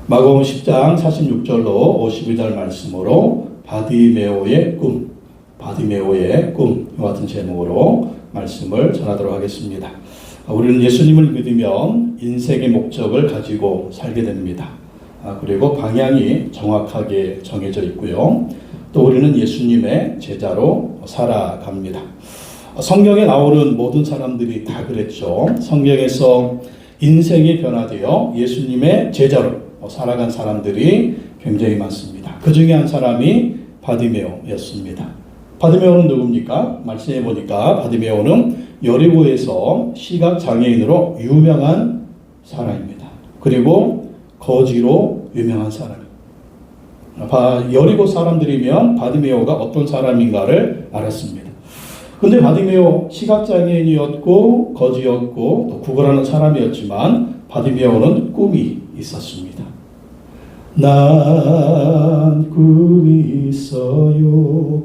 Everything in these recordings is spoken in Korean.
마가복음 10장 46절로 52절 말씀으로 바디메오의 꿈, 바디메오의 꿈 같은 제목으로 말씀을 전하도록 하겠습니다. 우리는 예수님을 믿으면 인생의 목적을 가지고 살게 됩니다. 그리고 방향이 정확하게 정해져 있고요. 또 우리는 예수님의 제자로 살아갑니다. 성경에 나오는 모든 사람들이 다 그랬죠. 성경에서 인생이 변화되어 예수님의 제자로 살아간 사람들이 굉장히 많습니다. 그 중에 한 사람이 바디메오였습니다. 바디메오는 누굽니까? 말씀해 보니까 바디메오는 여리고에서 시각장애인으로 유명한 사람입니다. 그리고 거지로 유명한 사람입니다. 여리고 사람들이면 바디메오가 어떤 사람인가를 알았습니다. 근데 바디메오 시각장애인이었고 거지였고 또 구걸하는 사람이었지만 바디메오는 꿈이 있었습니다. 난 꿈이 있어요.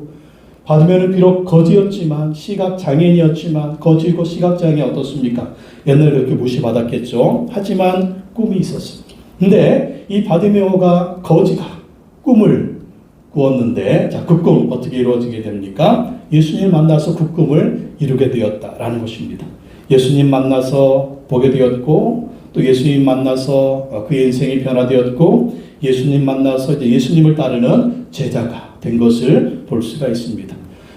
바디메오는 비록 거지였지만 시각장애인이었지만 거지고 시각장애 어떻습니까? 옛날에 그렇게 무시받았겠죠. 하지만 꿈이 있었습니다. 근데 이 바디메오가 거지가 꿈을 꾸었는데 그 꿈 어떻게 이루어지게 됩니까? 예수님 만나서 그 꿈을 이루게 되었다라는 것입니다. 예수님 만나서 보게 되었고 또 예수님 만나서 그의 인생이 변화되었고 예수님 만나서 이제 예수님을 따르는 제자가 된 것을 볼 수가 있습니다.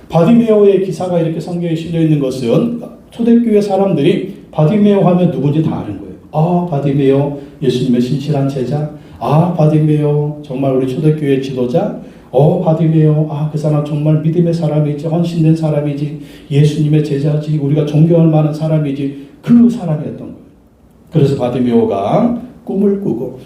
바디메오의 기사가 이렇게 성경에 실려 있는 것은 초대교회 사람들이 바디메오 하면 누군지 다 아는 거예요. 바디메오 예수님의 신실한 제자. 바디메오 정말 우리 초대교회 지도자. 바디메오 그 사람 정말 믿음의 사람이지, 헌신된 사람이지, 예수님의 제자지, 우리가 존경할 만한 사람이지, 그 사람이었던 거예요. 그래서 바디메오가 꿈을 꾸고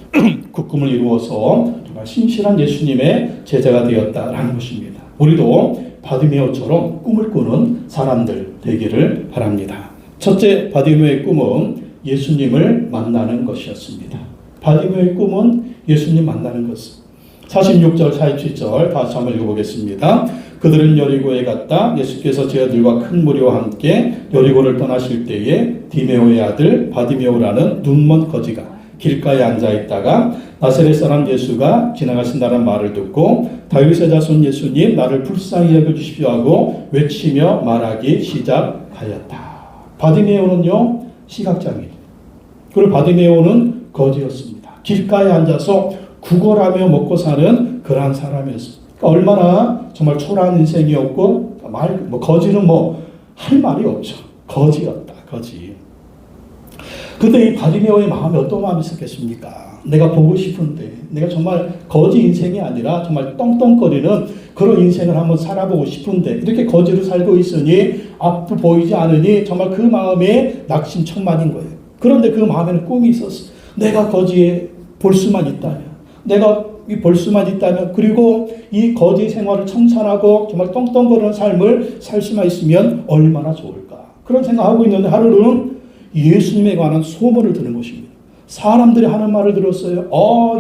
그 꿈을 이루어서 정말 신실한 예수님의 제자가 되었다라는 것입니다. 우리도 바디메오처럼 꿈을 꾸는 사람들 되기를 바랍니다. 첫째, 바디메오의 꿈은 예수님을 만나는 것이었습니다. 바디메오의 꿈은 예수님 만나는 것. 46절, 47절 다시 한번 읽어보겠습니다. 그들은 여리고에 갔다. 예수께서 제자들과 큰 무리와 함께 여리고를 떠나실 때에 디메오의 아들 바디메오라는 눈먼 거지가 길가에 앉아있다가 나사렛 사람 예수가 지나가신다는 말을 듣고 다윗의 자손 예수님 나를 불쌍히 여겨주십시오 하고 외치며 말하기 시작하였다. 바디메오는요 시각장애인, 그리고 바디메오는 거지였습니다. 길가에 앉아서 구걸하며 먹고 사는 그러한 사람이었습니다. 그러니까 얼마나 정말 초라한 인생이었고 거지는 할 말이 없죠. 거지였다. 거지. 근데 이 바디메오의 마음에 어떤 마음이 있었겠습니까? 내가 보고 싶은데 내가 정말 거지 인생이 아니라 정말 떵떵거리는 그런 인생을 한번 살아보고 싶은데 이렇게 거지로 살고 있으니 앞도 보이지 않으니 정말 그 마음에 낙심천만인 거예요. 그런데 그 마음에는 꿈이 있었어요. 내가 거지에 볼 수만 있다면, 내가 볼 수만 있다면, 그리고 이 거지 생활을 청산하고 정말 떵떵거리는 삶을 살 수만 있으면 얼마나 좋을까. 그런 생각하고 있는데 하루는 예수님에 관한 소문을 듣는 것입니다. 사람들이 하는 말을 들었어요.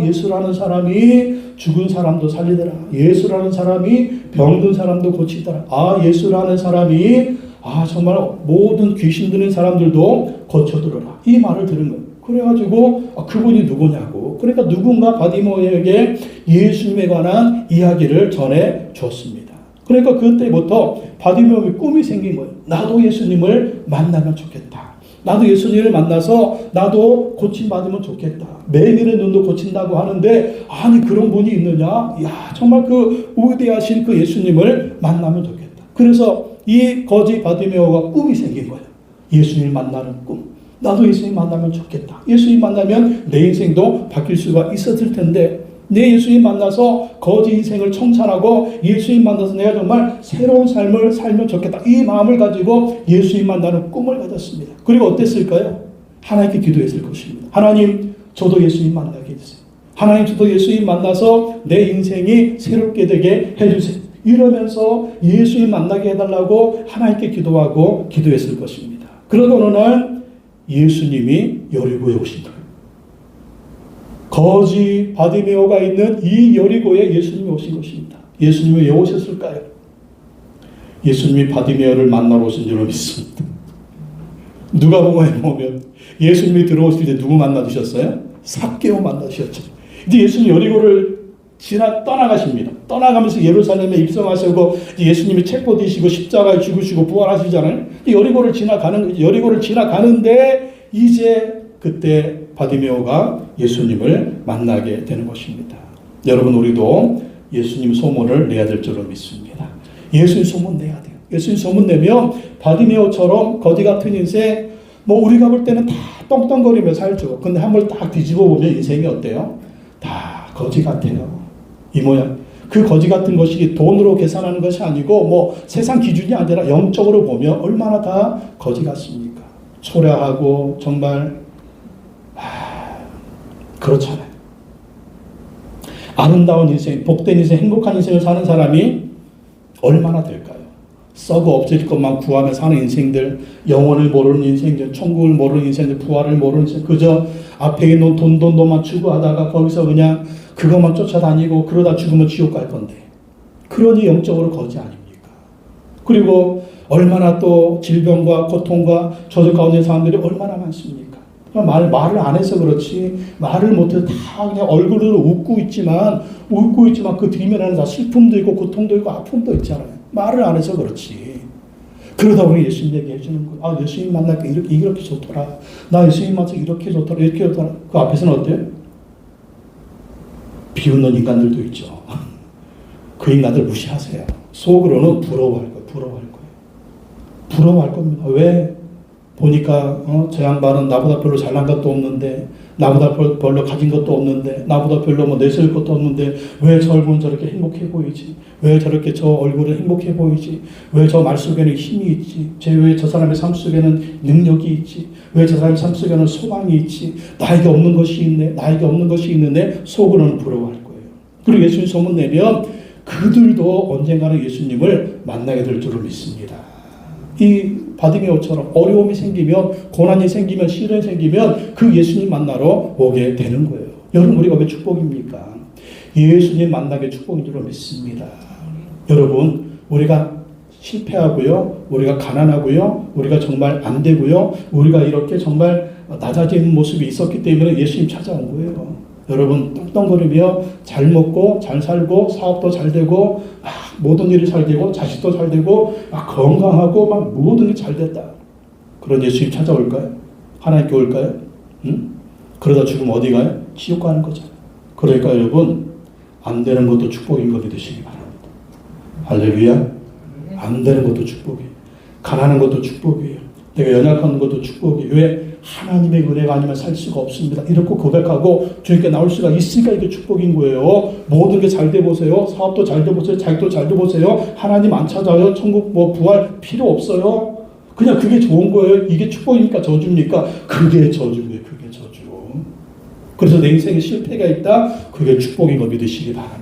예수라는 사람이 죽은 사람도 살리더라. 예수라는 사람이 병든 사람도 고치더라. 예수라는 사람이 정말 모든 귀신 들린 사람들도 고쳐들어라. 이 말을 들은 거예요. 그래가지고 그분이 누구냐고. 그러니까 누군가 바디메오에게 예수님에 관한 이야기를 전해 줬습니다. 그러니까 그때부터 바디메오의 꿈이 생긴 거예요. 나도 예수님을 만나면 좋겠다. 나도 예수님을 만나서 나도 고침받으면 좋겠다. 매일의 눈도 고친다고 하는데 그런 분이 있느냐? 정말 그 위대하신 그 예수님을 만나면 좋겠다. 그래서 이 거지 바디메오가 꿈이 생긴 거예요. 예수님을 만나는 꿈. 나도 예수님 만나면 좋겠다. 예수님 만나면 내 인생도 바뀔 수가 있었을 텐데 내 예수님 만나서 거지 인생을 청산하고 예수님 만나서 내가 정말 새로운 삶을 살면 좋겠다. 이 마음을 가지고 예수님 만나는 꿈을 가졌습니다. 그리고 어땠을까요? 하나님께 기도했을 것입니다. 하나님, 저도 예수님 만나게 해주세요. 하나님, 저도 예수님 만나서 내 인생이 새롭게 되게 해주세요. 이러면서 예수님 만나게 해달라고 하나님께 기도하고 기도했을 것입니다. 그러던 어느 날 예수님이 여리고에 오신 거예요. 거지 바디메오가 있는 이 여리고에 예수님이 오신 것입니다. 예수님이 왜 오셨을까요? 예수님이 바디메오를 만나러 오신 줄로 믿습니다. 누가복음에 보면 예수님이 들어오실 때 누구 만나주셨어요? 삭개오 만나셨죠. 이제 예수님 여리고를 지나 떠나가십니다. 떠나가면서 예루살렘에 입성하시고 예수님이 책보 지시고 십자가에 죽으시고 부활하시잖아요. 여리고를 지나가는데 이제 그때 바디메오가 예수님을 만나게 되는 것입니다. 여러분, 우리도 예수님 소문을 내야 될 줄로 믿습니다. 예수님 소문 내야 돼요. 예수님 소문 내면 바디메오처럼 거지 같은 인생, 우리가 볼 때는 다 떵떵거리며 살죠. 근데 한번 딱 뒤집어 보면 인생이 어때요? 다 거지 같아요. 이 모양. 그 거지 같은 것이 돈으로 계산하는 것이 아니고 세상 기준이 아니라 영적으로 보면 얼마나 다 거지 같습니까? 초라하고 정말 그렇잖아요. 아름다운 인생, 복된 인생, 행복한 인생을 사는 사람이 얼마나 될까요? 썩어 없어질 것만 구하며 사는 인생들, 영혼을 모르는 인생들, 천국을 모르는 인생들, 부활을 모르는 인생, 그저 앞에 있는 돈만 추구하다가 거기서 그냥 그것만 쫓아다니고 그러다 죽으면 지옥 갈 건데, 그러니 영적으로 거지 아닙니까? 그리고 얼마나 또 질병과 고통과 저주 가운데 있는 사람들이 얼마나 많습니까? 말을 안 해서 그렇지, 말을 못해서 다 그냥 얼굴로 웃고 있지만 그 뒷면에는 다 슬픔도 있고 고통도 있고 아픔도 있잖아요. 말을 안 해서 그렇지. 그러다 보니 예수님 얘기해 주는 거예요. 예수님 만나니까 이렇게 좋더라. 나 예수님 만나서 이렇게 좋더라. 이렇게 좋더라. 그 앞에서는 어때요? 비웃는 인간들도 있죠. 그 인간들 무시하세요. 속으로는 부러워할 거예요. 부러워할 겁니다. 왜? 보니까 저 양반은 나보다 별로 잘난 것도 없는데, 나보다 별로 가진 것도 없는데, 나보다 별로 내세울 것도 없는데 왜 저 얼굴은 저렇게 행복해 보이지? 왜 저렇게 저 얼굴은 행복해 보이지? 왜 저 말 속에는 힘이 있지? 왜 저 사람의 삶 속에는 능력이 있지? 왜 저 사람의 삶 속에는 소망이 있지? 나에게 없는 것이 있는데 속으로는 부러워할 거예요. 그리고 예수님 소문 내면 그들도 언젠가는 예수님을 만나게 될 줄을 믿습니다. 이 바디메오처럼 어려움이 생기면, 고난이 생기면, 시련이 생기면 그 예수님 만나러 오게 되는 거예요. 여러분, 우리가 왜 축복입니까? 예수님 만나게 축복인 줄로 믿습니다. 여러분, 우리가 실패하고요, 우리가 가난하고요, 우리가 정말 안 되고요, 우리가 이렇게 정말 낮아지는 모습이 있었기 때문에 예수님 찾아온 거예요. 여러분, 떵떵거리며 잘 먹고 잘 살고 사업도 잘 되고 모든 일이 잘 되고 자식도 잘 되고 건강하고 모든 게 잘 됐다. 그런 예수님 찾아올까요? 하나님께 올까요? 응? 그러다 죽으면 어디 가요? 지옥 가는 거죠. 그러니까 여러분, 안 되는 것도 축복인 거 믿으시기 바랍니다. 할렐루야. 안 되는 것도 축복이에요. 가난한 것도 축복이에요. 내가 연약한 것도 축복이에요. 왜? 하나님의 은혜가 아니면 살 수가 없습니다. 이렇게 고백하고 주님께 나올 수가 있으니까 이게 축복인 거예요. 모든 게 잘 돼 보세요. 사업도 잘 돼 보세요. 자격도 잘 돼 보세요. 하나님 안 찾아요. 천국 부활 필요 없어요. 그냥 그게 좋은 거예요. 이게 축복입니까? 저주입니까? 그게 저주예요. 그게 저주. 그래서 내 인생에 실패가 있다. 그게 축복인 거 믿으시기 바랍니다.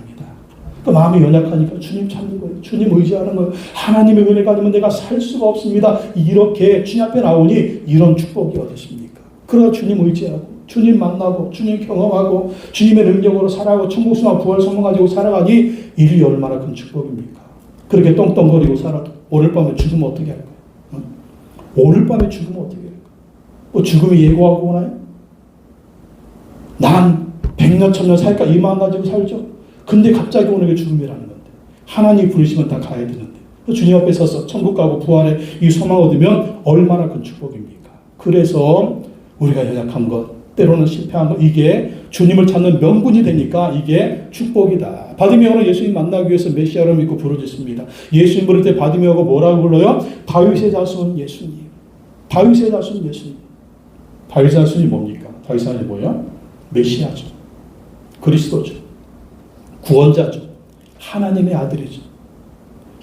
그 마음이 연약하니까 주님 찾는 거예요. 주님 의지하는 거예요. 하나님의 은혜가 아니면 내가 살 수가 없습니다. 이렇게 주님 앞에 나오니 이런 축복이 어딨습니까? 그러다 주님 의지하고 주님 만나고 주님 경험하고 주님의 능력으로 살아가고 천국수만 부활 소망 가지고 살아가니 일이 얼마나 큰 축복입니까? 그렇게 떵떵거리고 살아도 오늘 밤에 죽으면 어떻게 할까요? 오늘 밤에 죽으면 어떻게 할까요? 죽음이 예고하고 오나요? 난 100년 1000년 살까 이 마음 가지고 살죠. 근데 갑자기 오는 게 죽음이라는 건데, 하나님 부르시면 다 가야 되는데, 주님 앞에 서서 천국 가고 부활의 이 소망 얻으면 얼마나 큰 축복입니까? 그래서 우리가 연약한 것, 때로는 실패한 것, 이게 주님을 찾는 명분이 되니까 이게 축복이다. 바디메오는 예수님 만나기 위해서 메시아로 믿고 부르짖습니다. 예수님 부를 때 바디메오가 뭐라고 불러요? 다윗의 자손 예수님. 다윗의 자손 예수님. 다윗의 자손이 뭡니까? 다윗의 자손이 뭐예요? 메시아죠. 그리스도죠. 구원자죠. 하나님의 아들이죠.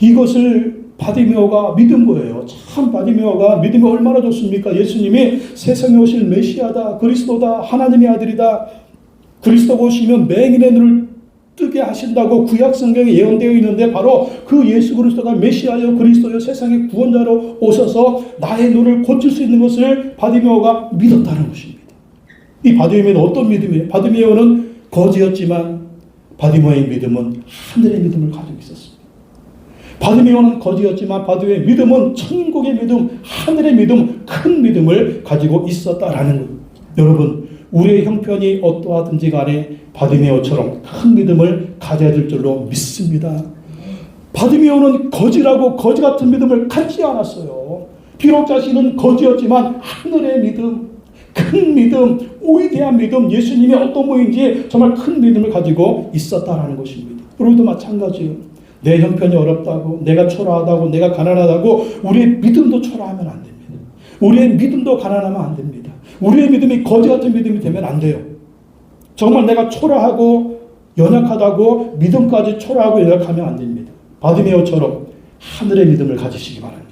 이것을 바디메오가 믿은 거예요. 참 바디메오가 믿음이 얼마나 좋습니까? 예수님이 세상에 오실 메시아다. 그리스도다. 하나님의 아들이다. 그리스도가 오시면 맹인의 눈을 뜨게 하신다고 구약 성경에 예언되어 있는데 바로 그 예수 그리스도가 메시아요 그리스도요 세상의 구원자로 오셔서 나의 눈을 고칠 수 있는 것을 바디메오가 믿었다는 것입니다. 이 바디메오는 어떤 믿음이에요? 바디메오는 거지였지만 바디메오의 믿음은 하늘의 믿음을 가지고 있었습니다. 바디메오는 거지였지만 바디메오의 믿음은 천국의 믿음, 하늘의 믿음, 큰 믿음을 가지고 있었다라는 거예요. 여러분, 우리의 형편이 어떠하든지 간에 바디메오처럼 큰 믿음을 가져야 될 줄로 믿습니다. 바디메오는 거지라고 거지 같은 믿음을 갖지 않았어요. 비록 자신은 거지였지만 하늘의 믿음, 큰 믿음, 위대한 믿음, 예수님이 어떤 분인지 정말 큰 믿음을 가지고 있었다라는 것입니다. 우리도 마찬가지예요. 내 형편이 어렵다고, 내가 초라하다고, 내가 가난하다고 우리의 믿음도 초라하면 안 됩니다. 우리의 믿음도 가난하면 안 됩니다. 우리의 믿음이 거지 같은 믿음이 되면 안 돼요. 정말 내가 초라하고 연약하다고 믿음까지 초라하고 연약하면 안 됩니다. 바디메오처럼 하늘의 믿음을 가지시기 바랍니다.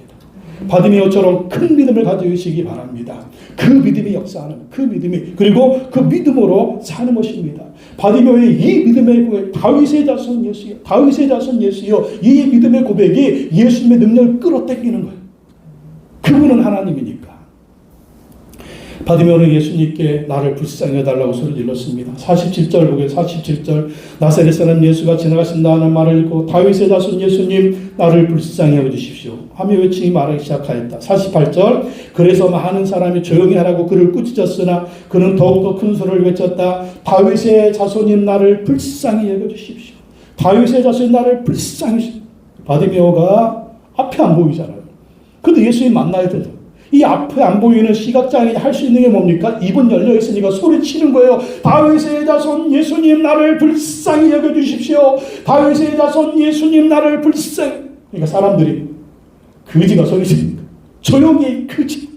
바디메오처럼 큰 믿음을 가지시기 바랍니다. 그 믿음이 역사하는 그 믿음이, 그리고 그 믿음으로 사는 것입니다. 바디메오의 이 믿음의 고백, 다윗의 자손 예수여, 다윗의 자손 예수여, 이 믿음의 고백이 예수님의 능력을 끌어당기는 거예요. 그분은 하나님이니까. 바디메오는 예수님께 나를 불쌍히 해달라고 소리 질렀습니다. 47절 보게 47절 나사렛 사람 예수가 지나가신다는 말을 읽고 다윗의 자손 예수님 나를 불쌍히 여겨주십시오 하며 외치기 말하기 시작하였다. 48절 그래서 많은 사람이 조용히 하라고 그를 꾸짖었으나 그는 더욱더 큰 소리를 외쳤다. 다윗의 자손님 나를 불쌍히 여겨주십시오. 다윗의 자손님 나를 불쌍히. 바디메오가 앞에 안 보이잖아요. 근데 예수님 만나야 된다. 이 앞에 안 보이는 시각장애인이 할 수 있는 게 뭡니까? 입은 열려 있으니까 소리치는 거예요. 다윗의 자손 예수님 나를 불쌍히 여겨주십시오. 다윗의 자손 예수님 나를 불쌍히. 그러니까 사람들이 거지가 소리치는 거예요. 조용히 거지.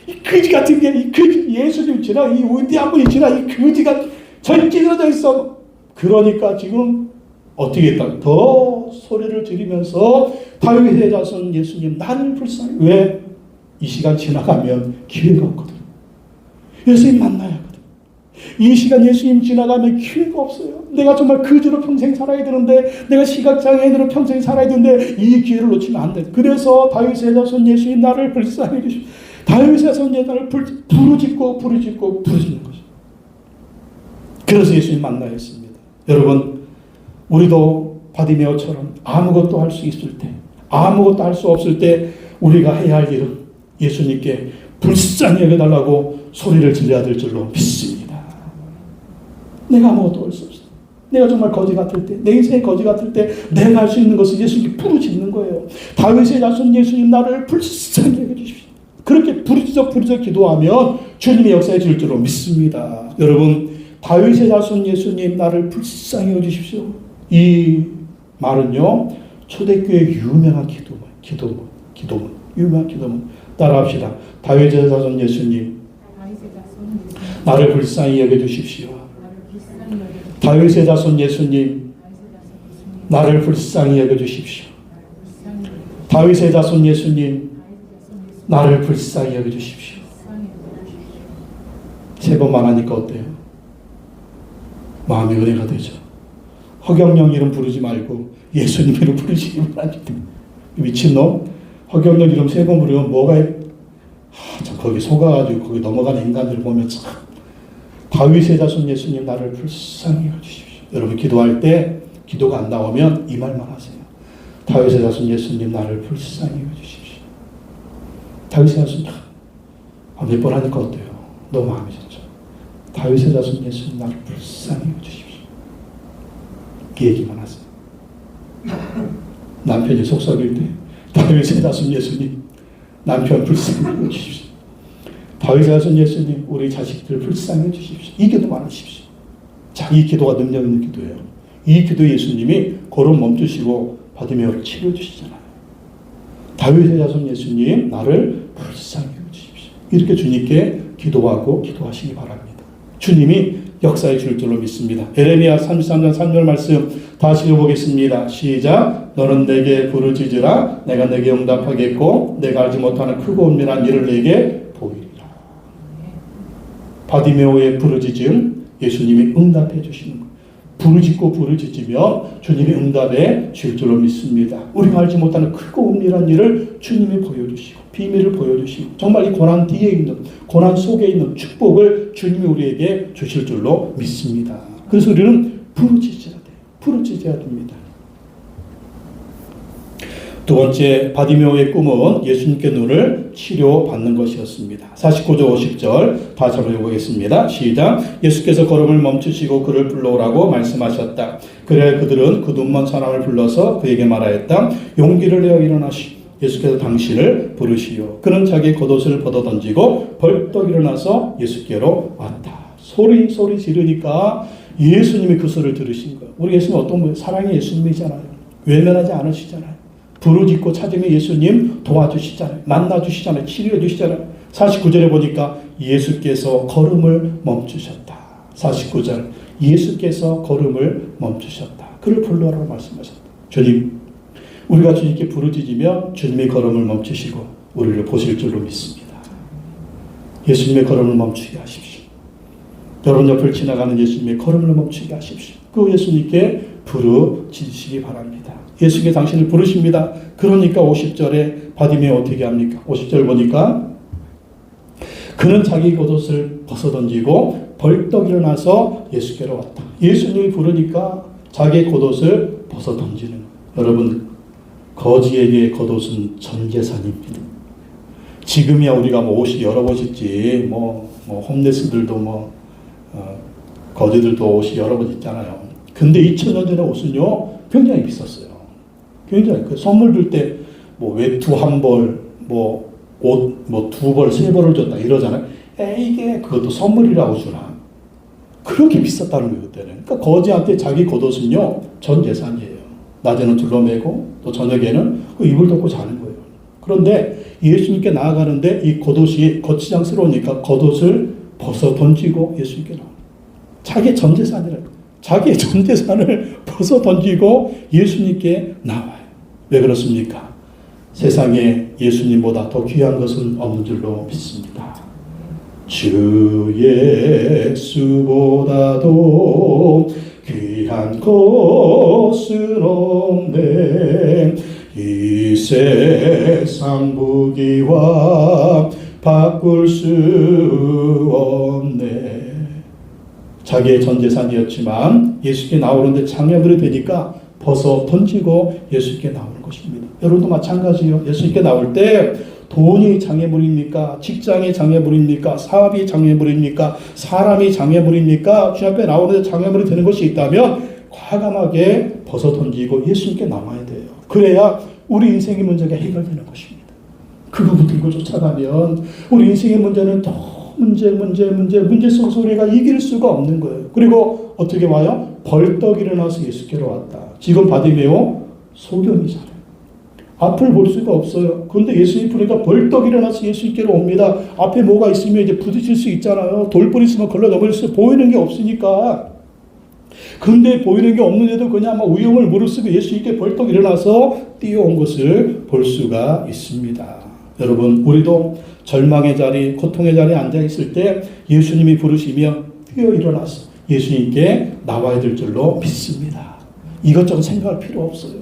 이 거지 같은 게 이 거지 예수님 지나 이 위대한 분이 지나 이 거지가 저리 찌그러져 있어. 그러니까 지금 어떻게 했다? 더 소리를 지르면서 다윗의 자손 예수님 나를 불쌍히. 왜? 이 시간 지나가면 기회가 없거든. 예수님 만나야 하거든. 이 시간 예수님 지나가면 기회가 없어요. 내가 정말 거지로 평생 살아야 되는데, 내가 시각장애인으로 평생 살아야 되는데 이 기회를 놓치면 안 돼. 그래서 다윗의 자손 예수님 나를 불쌍히 해주십시오. 다윗의 자손 예수님 나를 부르짖고 부르짖는 거죠. 그래서 예수님 만나야 했습니다. 여러분, 우리도 바디메오처럼 아무것도 할 수 있을 때, 아무것도 할 수 없을 때 우리가 해야 할 일은 예수님께 불쌍히 여겨달라고 소리를 질러야 될 줄로 믿습니다. 내가 아무것도 할 수 없어. 내가 정말 거지 같을 때, 내 인생이 거지 같을 때 내가 할 수 있는 것은 예수님께 부르짖는 거예요. 다윗의 자손 예수님 나를 불쌍히 여겨주십시오. 그렇게 부르짖어 기도하면 주님의 역사에 질 줄로 믿습니다. 여러분, 다윗의 자손 예수님 나를 불쌍히 여겨주십시오. 이 말은요, 초대교회의 유명한 기도문, 유명한 기도문. 따라합시다. 다윗의 자손 예수님 나를 불쌍히 여겨주십시오. 다윗의 자손 예수님 나를 불쌍히 여겨주십시오. 다윗의 자손 예수님 나를 불쌍히 여겨주십시오. 3번만 하니까 어때요? 마음이 은혜가 되죠. 허경영 이름 부르지 말고 예수님 이름 부르시기 바랍니다. 미친놈. 허경영 이름 3번 부르면 뭐가 참 거기 속아가지고 거기 넘어가는 인간들 보면 참. 다윗의 자손 예수님 나를 불쌍히 여겨주십시오. 여러분 기도할 때 기도가 안 나오면 이 말만 하세요. 다윗의 자손 예수님 나를 불쌍히 여겨주십시오. 다윗의 자손 몇 번 하니까 어때요? 너무 마음이 좋죠. 다윗의 자손 예수님 나를 불쌍히 여겨주십시오. 그 얘기만 하세요. 남편이 속썩일 때 다윗의 자손 예수님 남편 불쌍히 여겨주십시오. 다윗의 자손 예수님 우리 자식들 불쌍히 해주십시오. 이 기도만 하십시오. 자, 이 기도가 능력 있는 기도예요. 이 기도 예수님이 걸음 멈추시고 바디메오를 치료해 주시잖아요. 다윗의 자손 예수님 나를 불쌍히 해주십시오. 이렇게 주님께 기도하고 기도하시기 바랍니다. 주님이 역사에 줄 줄로 믿습니다. 에레미야 33장 3절 말씀 다시 읽어보겠습니다. 시작. 너는 내게 부르짖으라. 내가 내게 응답하겠고 내가 알지 못하는 크고 은밀한 일을 내게 보이리라. 바디메오의 부르짖음 예수님이 응답해 주시는 거예요. 부르짖으며 주님이 응답해 줄 줄로 믿습니다. 우리가 알지 못하는 크고 은밀한 일을 주님이 보여주시고 비밀을 보여주시고 정말 이 고난 뒤에 있는 고난 속에 있는 축복을 주님이 우리에게 주실 줄로 믿습니다. 그래서 우리는 부르짖어야 돼요. 부르짖어야 됩니다. 두 번째 바디메오의 꿈은 예수님께 눈을 치료받는 것이었습니다. 49절 50절 다시 한번 읽어보겠습니다. 시작. 예수께서 걸음을 멈추시고 그를 불러오라고 말씀하셨다. 그래 그들은 그 눈먼 사람을 불러서 그에게 말하였다. 용기를 내어 일어나시. 예수께서 당신을 부르시오. 그는 자기 겉옷을 벗어던지고 벌떡 일어나서 예수께로 왔다. 소리 지르니까 예수님이 그 소리를 들으신 거예요. 우리 예수님 어떤 분이에요? 사랑의 예수님이잖아요. 외면하지 않으시잖아요. 부르짖고 찾으면 예수님 도와주시잖아요. 만나주시잖아요. 치료해주시잖아요. 49절에 보니까 예수께서 걸음을 멈추셨다. 49절 예수께서 걸음을 멈추셨다. 그를 불러라고 말씀하셨다. 주님, 우리가 주님께 부르짖으면 주님의 걸음을 멈추시고 우리를 보실 줄로 믿습니다. 예수님의 걸음을 멈추게 하십시오. 여러분 옆을 지나가는 예수님의 걸음을 멈추게 하십시오. 그 예수님께 부르짖으시기 바랍니다. 예수님께 당신을 부르십니다. 그러니까 50절에 바디메오 어떻게 합니까? 50절 보니까 그는 자기 겉옷을 벗어던지고 벌떡 일어나서 예수께로 왔다. 예수님이 부르니까 자기 겉옷을 벗어던지는 거예요. 여러분, 거지에게 겉옷은 전 재산입니다. 지금이야 우리가 옷이 여러 벌 있지. 홈레스들도 거지들도 옷이 여러 벌 있잖아요. 근데 2000년 전에 옷은요 굉장히 비쌌어요. 굉장히 선물 줄 때 외투 한 벌, 옷 두 벌, 세 벌을 줬다 이러잖아요. 이게 그것도 선물이라고 주나? 그렇게 비쌌다는 거예요 그때는. 그러니까 거지한테 자기 겉옷은요 전 재산이에요. 낮에는 둘러매고 또 저녁에는 그 이불 덮고 자는 거예요. 그런데 예수님께 나아가는데 이 겉옷이 거치장스러우니까 겉옷을 벗어 던지고 예수님께 나와요. 자기의 전 재산이라고. 자기의 전 재산을 벗어 던지고 예수님께 나와요. 왜 그렇습니까? 세상에 예수님보다 더 귀한 것은 없는 줄로 믿습니다. 주 예수보다도 귀한 것은 없네. 이 세상 무기와 바꿀 수 없네. 자기의 전 재산이었지만 예수께 나오는데 장애물이 되니까 벗어 던지고 예수께 나오는 것입니다. 여러분도 마찬가지예요. 예수께 나올 때 돈이 장애물입니까? 직장이 장애물입니까? 사업이 장애물입니까? 사람이 장애물입니까? 주 앞에 나오는데 장애물이 되는 것이 있다면 과감하게 벗어 던지고 예수님께 나와야 돼요. 그래야 우리 인생의 문제가 해결되는 것입니다. 그거 붙들고 쫓아가면 우리 인생의 문제는 더 문제 속 소리가 이길 수가 없는 거예요. 그리고 어떻게 와요? 벌떡 일어나서 예수께로 왔다. 지금 바디메오 소경이잖아요. 앞을 볼 수가 없어요. 그런데 예수님 부르니까 벌떡 일어나서 예수님께로 옵니다. 앞에 뭐가 있으면 이제 부딪힐 수 있잖아요. 돌불 있으면 걸러 넘어질 수 보이는 게 없으니까. 근데 보이는 게 없는데도 그냥 위험을 무릅쓰고 예수님께 벌떡 일어나서 뛰어온 것을 볼 수가 있습니다. 여러분, 우리도 절망의 자리, 고통의 자리에 앉아있을 때 예수님이 부르시며 뛰어 일어나서 예수님께 나와야 될 줄로 믿습니다. 이것저것 생각할 필요 없어요.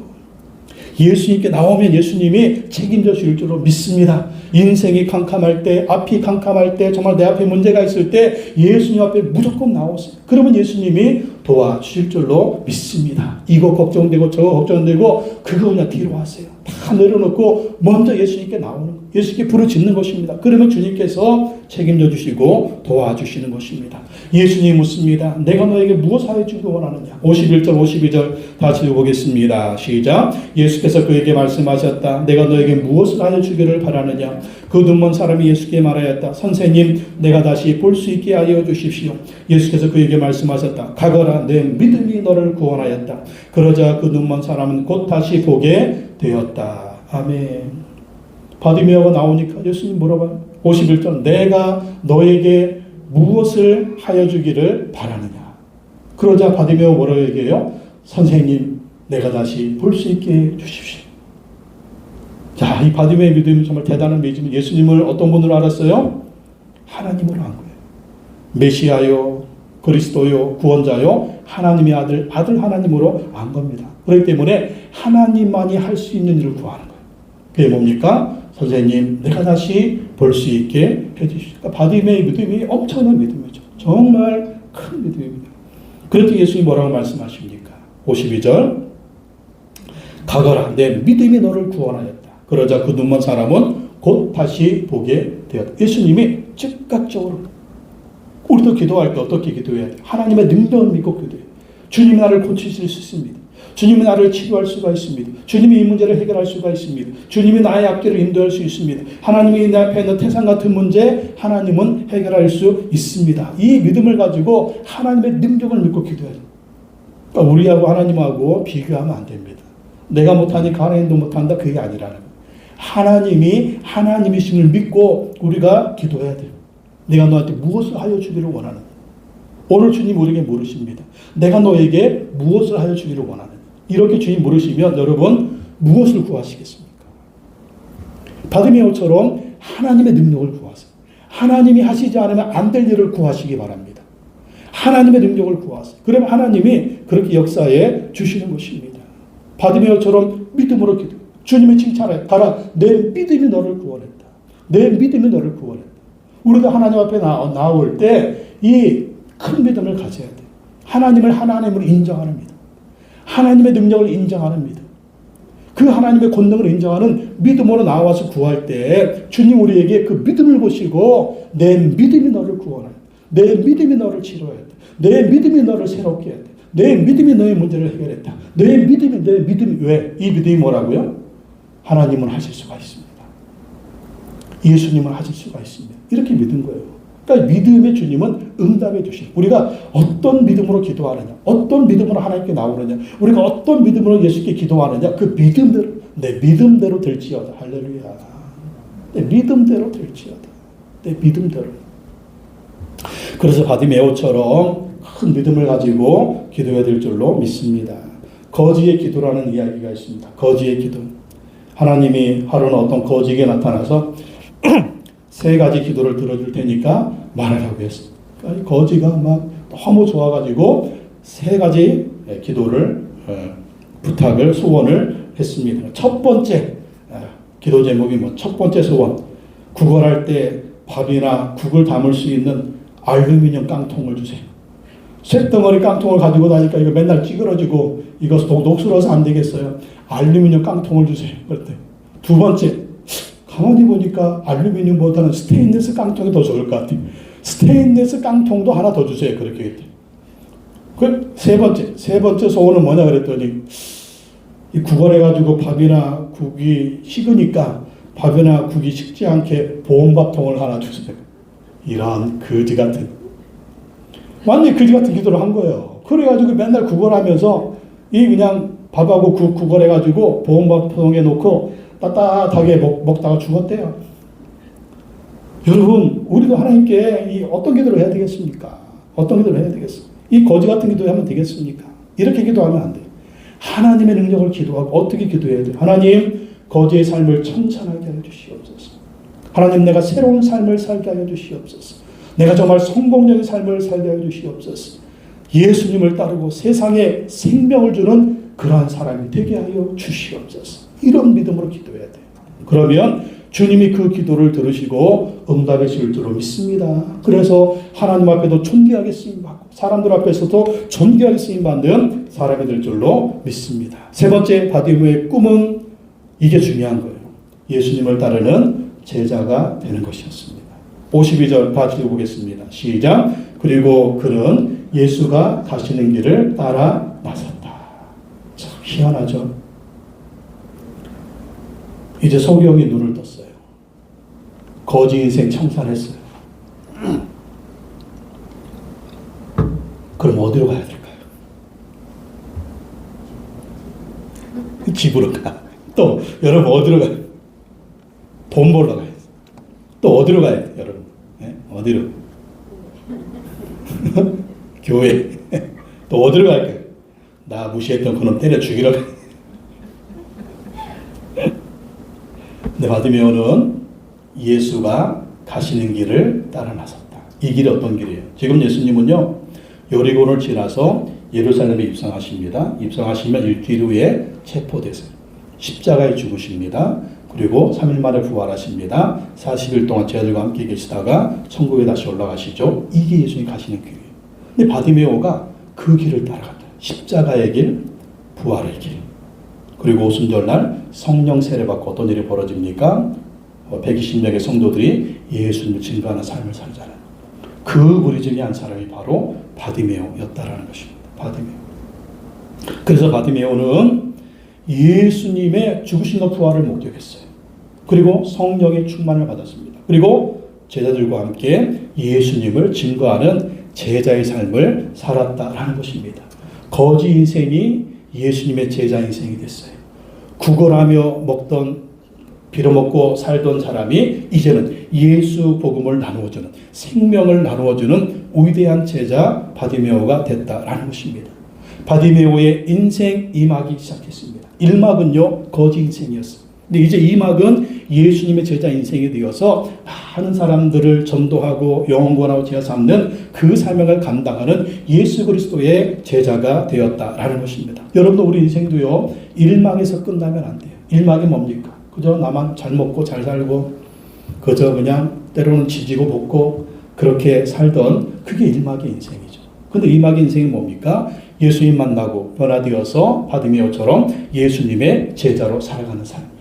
예수님께 나오면 예수님이 책임져 주실 줄로 믿습니다. 인생이 캄캄할 때, 앞이 캄캄할 때, 정말 내 앞에 문제가 있을 때 예수님 앞에 무조건 나오세요. 그러면 예수님이 도와주실 줄로 믿습니다. 이거 걱정되고 저거 걱정되고 그거 그냥 뒤로 하세요. 다 내려놓고 먼저 예수님께 나오는 거예요. 예수님께 부르짖는 것입니다. 그러면 주님께서 책임져 주시고 도와주시는 것입니다. 예수님이 묻습니다. 내가 너에게 무엇을 하여주기 원하느냐? 51절 52절 다시 읽어보겠습니다. 시작. 예수께서 그에게 말씀하셨다. 내가 너에게 무엇을 하여주기를 바라느냐? 그 눈먼 사람이 예수께 말하였다. 선생님, 내가 다시 볼 수 있게 하여 주십시오. 예수께서 그에게 말씀하셨다. 가거라, 내 믿음이 너를 구원하였다. 그러자 그 눈먼 사람은 곧 다시 보게 되었다. 아멘. 바디메오가 나오니까 예수님 물어봐요. 51절 내가 너에게 무엇을 하여 주기를 바라느냐. 그러자 바디메오 뭐라고 얘기해요? 선생님, 내가 다시 볼 수 있게 해 주십시오. 자, 이 바디메오의 믿음이 정말 대단한 믿음이 예수님을 어떤 분으로 알았어요? 하나님으로 한 거예요. 메시아요, 그리스도요, 구원자요, 하나님의 아들 하나님으로 안 겁니다. 그렇기 때문에 하나님만이 할 수 있는 일을 구하는 거예요. 그게 뭡니까? 선생님, 내가 다시 볼 수 있게 해주시오. 그러니까 바디메오의 믿음이 엄청난 믿음이죠. 정말 큰 믿음입니다. 그런데 예수님이 뭐라고 말씀하십니까? 52절 가거라, 내 믿음이 너를 구원하였다. 그러자 그 눈먼 사람은 곧 다시 보게 되었다. 예수님이 즉각적으로, 우리도 기도할 때 어떻게 기도해야 돼? 하나님의 능력을 믿고 기도해야 돼. 주님이 나를 고치실 수 있습니다. 주님이 나를 치료할 수가 있습니다. 주님이 이 문제를 해결할 수가 있습니다. 주님이 나의 앞길을 인도할 수 있습니다. 하나님이 내 앞에 있는 태산 같은 문제 하나님은 해결할 수 있습니다. 이 믿음을 가지고 하나님의 능력을 믿고 기도해야 돼요. 그러니까 우리하고 하나님하고 비교하면 안 됩니다. 내가 못하니까 하나님도 못한다, 그게 아니라는 거예요. 하나님이 하나님이심을 믿고 우리가 기도해야 돼요. 내가 너한테 무엇을 하여 주기를 원하는가? 오늘 주님 우리에게 물으십니다. 내가 너에게 무엇을 하여 주기를 원하는가? 이렇게 주님 물으시면 여러분 무엇을 구하시겠습니까? 바디메오처럼 하나님의 능력을 구하세요. 하나님이 하시지 않으면 안 될 일을 구하시기 바랍니다. 하나님의 능력을 구하세요. 그러면 하나님이 그렇게 역사해 주시는 것입니다. 바디메오처럼 믿음으로 기도. 주님의 칭찬해. 가라, 내 믿음이 너를 구원했다. 내 믿음이 너를 구원했다. 우리가 하나님 앞에 나올 때 이 큰 믿음을 가져야 돼. 하나님을 하나님으로 인정하는 믿음. 하나님의 능력을 인정하는 믿음. 그 하나님의 권능을 인정하는 믿음으로 나와서 구할 때 주님 우리에게 그 믿음을 보시고 내 믿음이 너를 구원한다. 내 믿음이 너를 치료했다. 내 믿음이 너를 새롭게 했다. 내 믿음이 너의 문제를 해결했다. 내 믿음이 왜? 이 믿음이 뭐라고요? 하나님은 하실 수가 있습니다. 예수님은 하실 수가 있습니다. 이렇게 믿은 거예요. 그러니까 믿음의 주님은 응답해 주시는. 우리가 어떤 믿음으로 기도하느냐, 어떤 믿음으로 하나님께 나오느냐, 우리가 어떤 믿음으로 예수께 기도하느냐, 그 믿음대로, 내 믿음대로 될지어다. 할렐루야. 내 믿음대로 될지어다. 내 믿음대로. 그래서 바디메오처럼 큰 믿음을 가지고 기도해야 될 줄로 믿습니다. 거지의 기도라는 이야기가 있습니다. 거지의 기도. 하나님이 하루는 어떤 거지에게 나타나서 세 가지 기도를 들어줄 테니까 말하라고 했습니다. 거지가 막 너무 좋아가지고 세 가지 기도를 부탁을, 소원을 했습니다. 첫 번째 기도 제목이 첫 번째 소원, 구걸할 때 밥이나 국을 담을 수 있는 알루미늄 깡통을 주세요. 쇳덩어리 깡통을 가지고 다니까 이거 맨날 찌그러지고 이거 녹슬어서 안 되겠어요. 알루미늄 깡통을 주세요. 그때 두 번째, 가만히 보니까 알루미늄보다는 스테인리스 깡통이 더 좋을 것 같아요. 스테인리스 깡통도 하나 더 주세요. 그렇게 했대요. 그 세 번째 소원은 뭐냐 그랬더니, 이 구걸해가지고 밥이나 국이 식으니까 밥이나 국이 식지 않게 보온밥통을 하나 주세요. 이런 거지 같은, 완전히 거지 같은 기도를 한 거예요. 그래가지고 맨날 구걸하면서 이 그냥 밥하고 국 구걸해가지고 보온밥통에 놓고 따뜻하게 먹다가 죽었대요. 여러분, 우리도 하나님께 이 어떤 기도를 해야 되겠습니까? 어떤 기도를 해야 되겠습니까? 이 거지 같은 기도하면 되겠습니까? 이렇게 기도하면 안 돼요. 하나님의 능력을 기도하고 어떻게 기도해야 돼요? 하나님, 거지의 삶을 청산하게 하여 주시옵소서. 하나님, 내가 새로운 삶을 살게 하여 주시옵소서. 내가 정말 성공적인 삶을 살게 하여 주시옵소서. 예수님을 따르고 세상에 생명을 주는 그러한 사람이 되게 하여 주시옵소서. 이런 믿음으로 기도해야 돼요. 그러면 주님이 그 기도를 들으시고 응답해 주실 줄로 믿습니다. 그래서 하나님 앞에도 존귀하게 쓰임받고 사람들 앞에서도 존귀하게 쓰임받는 사람이 될 줄로 믿습니다. 세 번째, 바디메오의 꿈은 이게 중요한 거예요. 예수님을 따르는 제자가 되는 것이었습니다. 52절 같이 읽어보겠습니다. 시작. 그리고 그는 예수가 가시는 길을 따라 나섰다. 참 희한하죠. 이제 소경이 눈을 떴어요. 거지 인생 청산했어요. 그럼 어디로 가야 될까요? 집으로 가. 또 여러분 어디로 가요? 돈 벌러 가요. 또 어디로 가야 돼요, 여러분? 네? 어디로? 교회. 또 어디로 갈까요? 나 무시했던 그놈 때려 죽이러 가요. 근데 바디메오는 예수가 가시는 길을 따라 나섰다. 이 길이 어떤 길이에요? 지금 예수님은요, 여리고를 지나서 예루살렘에 입성하십니다. 입성하시면 일주일 후에 체포되세요. 십자가에 죽으십니다. 그리고 3일 만에 부활하십니다. 40일 동안 제자들과 함께 계시다가 천국에 다시 올라가시죠. 이게 예수님 가시는 길이에요. 근데 바디메오가 그 길을 따라갔다. 십자가의 길, 부활의 길. 그리고 오순절날 성령 세례받고 어떤 일이 벌어집니까? 120명의 성도들이 예수님을 증거하는 삶을 살잖아요. 그 무리 중에 한 사람이 바로 바디메오였다라는 것입니다. 바디메오. 그래서 바디메오는 예수님의 죽으심과 부활을 목격했어요. 그리고 성령의 충만을 받았습니다. 그리고 제자들과 함께 예수님을 증거하는 제자의 삶을 살았다라는 것입니다. 거지 인생이 예수님의 제자 인생이 됐어요. 구걸하며 빌어먹고 살던 사람이 이제는 예수 복음을 나누어주는, 생명을 나누어주는 위대한 제자 바디메오가 됐다라는 것입니다. 바디메오의 인생 2막이 시작했습니다. 1막은요 거지 인생이었어요. 근데 이제 2막은 예수님의 제자 인생이 되어서 많은 사람들을 전도하고 영원권하고 제자 삼는 그 사명을 감당하는 예수 그리스도의 제자가 되었다라는 것입니다. 여러분도 우리 인생도요 1막에서 끝나면 안 돼요. 1막이 뭡니까? 그저 나만 잘 먹고 잘 살고 그저 그냥 때로는 지지고 볶고 그렇게 살던 그게 1막의 인생이죠. 근데 2막의 인생이 뭡니까? 예수님 만나고 변화되어서 바디메오처럼 예수님의 제자로 살아가는 삶입니다.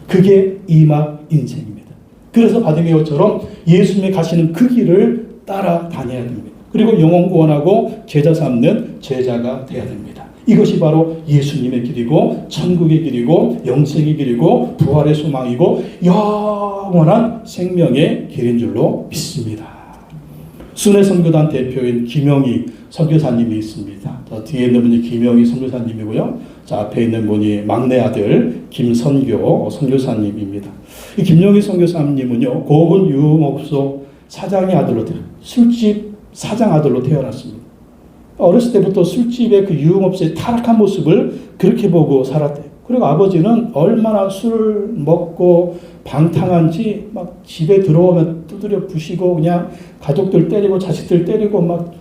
그게 2막 인생입니다. 그래서 바디메오처럼 예수님이 가시는 그 길을 따라다녀야 됩니다. 그리고 영혼 구원하고 제자 삼는 제자가 되어야 됩니다. 이것이 바로 예수님의 길이고 천국의 길이고 영생의 길이고 부활의 소망이고 영원한 생명의 길인 줄로 믿습니다. 순회 선교단 대표인 김영희 선교사님이 있습니다. 뒤에 있는 분이 김영희 선교사님이고요. 앞에 있는 분이 막내 아들 김선교 선교사님입니다. 이 김영희 선교사님은요 고군 유흥업소 사장의 아들로 술집 사장 아들로 태어났습니다. 어렸을 때부터 술집의 그 유흥업소의 타락한 모습을 그렇게 보고 살았대요. 그리고 아버지는 얼마나 술을 먹고 방탕한지 막 집에 들어오면 두드려 부시고 그냥 가족들 때리고 자식들 때리고 막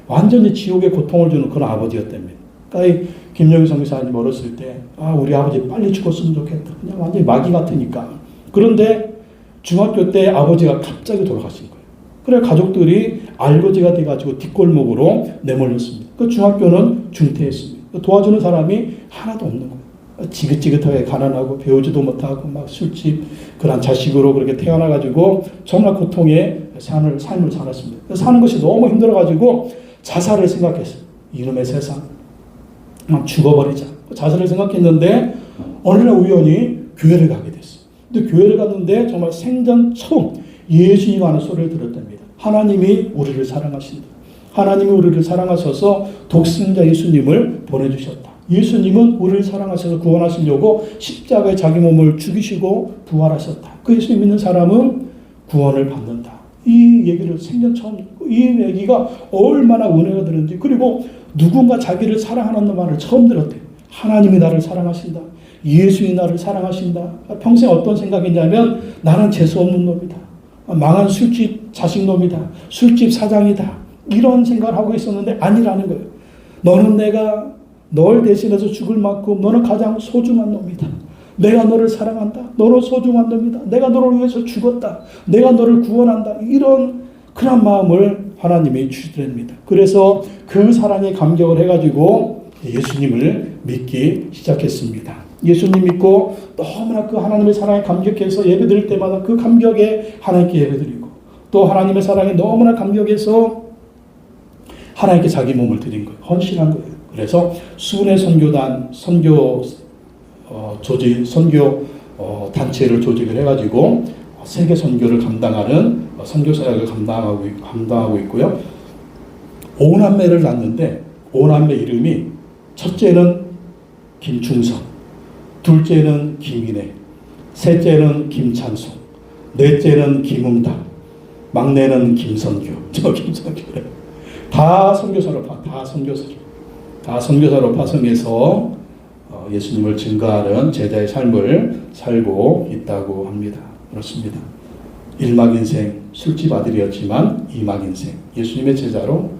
완전히 지옥의 고통을 주는 그런 아버지였답니다. 그러니까 김영희 선교사님 어렸을 때 우리 아버지 빨리 죽었으면 좋겠다. 그냥 완전히 마귀 같으니까. 그런데 중학교 때 아버지가 갑자기 돌아가신 거예요. 그래 가족들이 알거지가 돼가지고 뒷골목으로 내몰렸습니다. 그 중학교는 중퇴했습니다. 도와주는 사람이 하나도 없는 거예요. 지긋지긋하게 가난하고 배우지도 못하고 막 술집 그런 자식으로 그렇게 태어나가지고 정말 고통의 삶을 살았습니다. 사는 것이 너무 힘들어가지고 자살을 생각했어요. 이놈의 세상 죽어버리자. 자살을 생각했는데 어느 날 우연히 교회를 가게 됐어요. 근데 교회를 갔는데 정말 생전 처음 예수님이 하는 소리를 들었답니다. 하나님이 우리를 사랑하신다. 하나님이 우리를 사랑하셔서 독생자 예수님을 보내주셨다. 예수님은 우리를 사랑하셔서 구원하시려고 십자가에 자기 몸을 죽이시고 부활하셨다. 그 예수 믿는 사람은 구원을 받는다. 이 얘기를 생전 처음 듣고 이 얘기가 얼마나 은혜가 되는지 그리고 누군가 자기를 사랑하는 말을 처음 들었대요. 하나님이 나를 사랑하신다. 예수님이 나를 사랑하신다. 평생 어떤 생각이냐면 나는 재수없는 놈이다. 망한 술집 자식놈이다. 술집 사장이다. 이런 생각을 하고 있었는데 아니라는 거예요. 너는 내가 널 대신해서 죽을 만큼 너는 가장 소중한 놈이다. 내가 너를 사랑한다. 너는 소중한 놈이다. 내가 너를 위해서 죽었다. 내가 너를 구원한다. 이런 그런 마음을 하나님이 주시됩니다. 그래서 그 사랑에 감격을 해가지고 예수님을 믿기 시작했습니다. 예수님 믿고 너무나 그 하나님의 사랑에 감격해서 예배 드릴 때마다 그 감격에 하나님께 예배 드리고 또 하나님의 사랑에 너무나 감격해서 하나님께 자기 몸을 드린 거예요. 헌신한 거예요. 그래서 순회 선교단 선교 단체를 조직을 해가지고 세계 선교를 감당하는 선교 사역을 감당하고 있고요. 5남매를 낳는데 5남매 이름이 첫째는 김충성, 둘째는 김인혜, 셋째는 김찬송, 넷째는 김응답, 막내는 김선교. 김선교래. 다 선교사로 파송해서 예수님을 증거하는 제자의 삶을 살고 있다고 합니다. 그렇습니다. 1막 인생 술집 아들이었지만 2막 인생 예수님의 제자로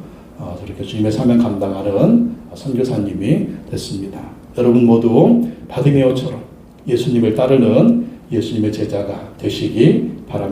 저렇게 주님의 사명 감당하는 선교사님이 됐습니다. 여러분 모두 바디메오처럼 예수님을 따르는 예수님의 제자가 되시기 바랍니다.